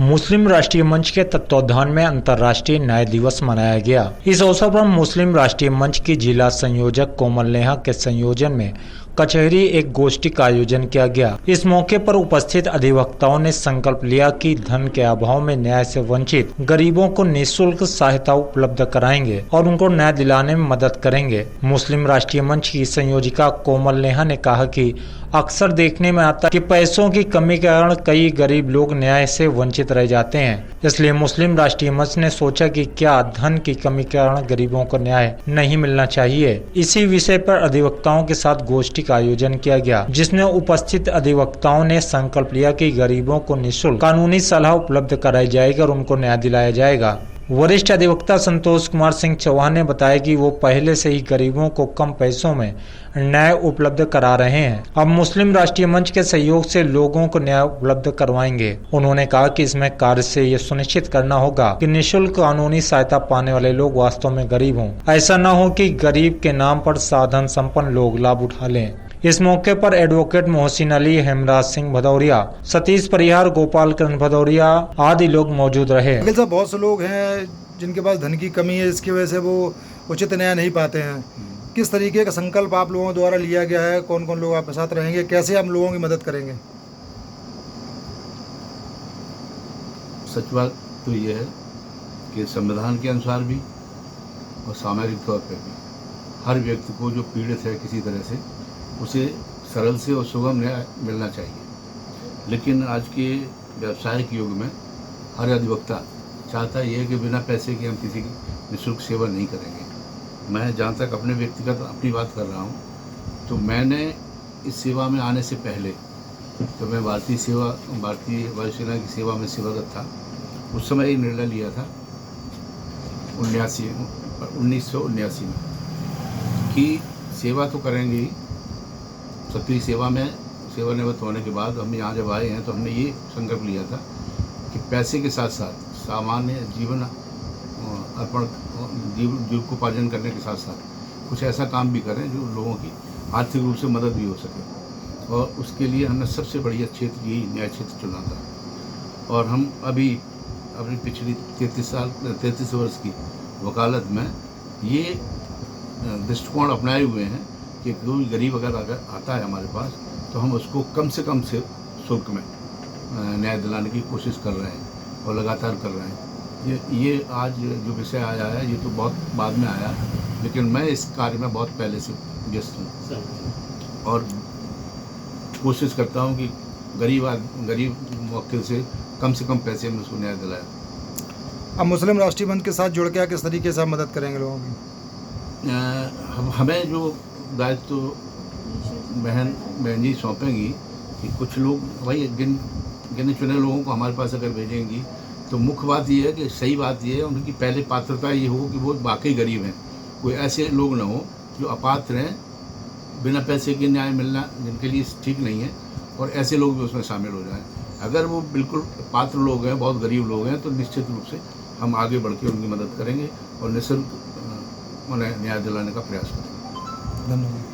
मुस्लिम राष्ट्रीय मंच के तत्वावधान में अंतर्राष्ट्रीय न्याय दिवस मनाया गया। इस अवसर पर मुस्लिम राष्ट्रीय मंच की जिला संयोजक कोमल नेहा के संयोजन में कचहरी एक गोष्ठी का आयोजन किया गया। इस मौके पर उपस्थित अधिवक्ताओं ने संकल्प लिया कि धन के अभाव में न्याय से वंचित गरीबों को निःशुल्क सहायता उपलब्ध कराएंगे और उनको न्याय दिलाने में मदद करेंगे। मुस्लिम राष्ट्रीय मंच की संयोजिका कोमल नेहा ने कहा कि अक्सर देखने में आता है कि पैसों की कमी के कारण कई गरीब लोग न्याय से वंचित रह जाते हैं। इसलिए मुस्लिम राष्ट्रीय मंच ने सोचा कि क्या धन की कमी के कारण गरीबों को न्याय नहीं मिलना चाहिए। इसी विषय पर अधिवक्ताओं के साथ गोष्ठी का आयोजन किया गया, जिसमें उपस्थित अधिवक्ताओं ने संकल्प लिया कि गरीबों को निःशुल्क कानूनी सलाह उपलब्ध कराई जाएगी और उनको न्याय दिलाया जाएगा। वरिष्ठ अधिवक्ता संतोष कुमार सिंह चौहान ने बताया कि वो पहले से ही गरीबों को कम पैसों में न्याय उपलब्ध करा रहे हैं। अब मुस्लिम राष्ट्रीय मंच के सहयोग से लोगों को न्याय उपलब्ध करवाएंगे। उन्होंने कहा कि इसमें कार्य से ये सुनिश्चित करना होगा कि निःशुल्क कानूनी सहायता पाने वाले लोग वास्तव में गरीब हों। ऐसा न हो कि गरीब के नाम पर साधन संपन्न लोग लाभ उठा लें। इस मौके पर एडवोकेट मोहसिन अली, हेमराज सिंह भदौरिया, सतीश परिहार, गोपाल कृष्ण भदौरिया आदि लोग मौजूद रहे। बहुत से लोग हैं जिनके पास धन की कमी है, इसकी वजह से वो उचित न्याय नहीं पाते हैं। किस तरीके का संकल्प आप लोगों द्वारा लिया गया है? कौन कौन लोग आपके साथ रहेंगे? कैसे आप लोगों की मदद करेंगे? सच बात तो ये है कि संविधान के अनुसार भी और सामाजिक तौर पर भी हर व्यक्ति को जो पीड़ित है किसी तरह से, उसे सरल से और सुगम न्याय मिलना चाहिए। लेकिन आज के व्यावसायिक युग में हर अधिवक्ता चाहता ये है कि बिना पैसे के हम किसी की निःशुल्क सेवा नहीं करेंगे। मैं जहाँ तक अपने व्यक्तिगत अपनी बात कर रहा हूँ, तो मैंने इस सेवा में आने से पहले तो मैं भारतीय वायुसेना की सेवा में सेवारत था। उस समय एक निर्णय लिया था 1979 में कि सेवा तो करेंगे ही। सक्रिय सेवा में सेवानिवृत्त होने के बाद हम यहाँ जब आए हैं तो हमने ये संकल्प लिया था कि पैसे के साथ साथ सामान्य जीवन अर्पण जीविकोपार्जन करने के साथ साथ कुछ ऐसा काम भी करें जो लोगों की आर्थिक रूप से मदद भी हो सके। और उसके लिए हमने सबसे बढ़िया क्षेत्र यही न्याय क्षेत्र चुना था। और हम अभी अपनी पिछली 33 वर्ष की वकालत में ये दृष्टिकोण अपनाए हुए हैं कि कोई गरीब अगर आता है हमारे पास तो हम उसको कम से कम से शुल्क में न्याय दिलाने की कोशिश कर रहे हैं और लगातार कर रहे हैं। ये आज जो विषय आया है ये तो बहुत बाद में आया, लेकिन मैं इस कार्य में बहुत पहले से व्यस्त हूँ और कोशिश करता हूँ कि गरीब मौके से कम पैसे में उसको न्याय दिलाया। अब मुस्लिम राष्ट्रीय मंच के साथ जुड़ के किस तरीके से आप मदद करेंगे लोगों की? हमें जो दायित्व तो बहन जी सौंपेंगी कि कुछ लोग भाई गिने चुने लोगों को हमारे पास अगर भेजेंगी तो मुख्य बात ये है कि सही बात ये है उनकी पहले पात्रता ये हो कि वो वाकई गरीब हैं। कोई ऐसे लोग ना हो जो अपात्र हैं, बिना पैसे के न्याय मिलना जिनके लिए ठीक नहीं है, और ऐसे लोग भी उसमें शामिल हो जाएं। अगर वो बिल्कुल पात्र लोग हैं, बहुत गरीब लोग हैं, तो निश्चित रूप से हम आगे बढ़ के उनकी मदद करेंगे और निःशुल्क उन्हें न्याय दिलाने का प्रयास करेंगे। धन्यवाद।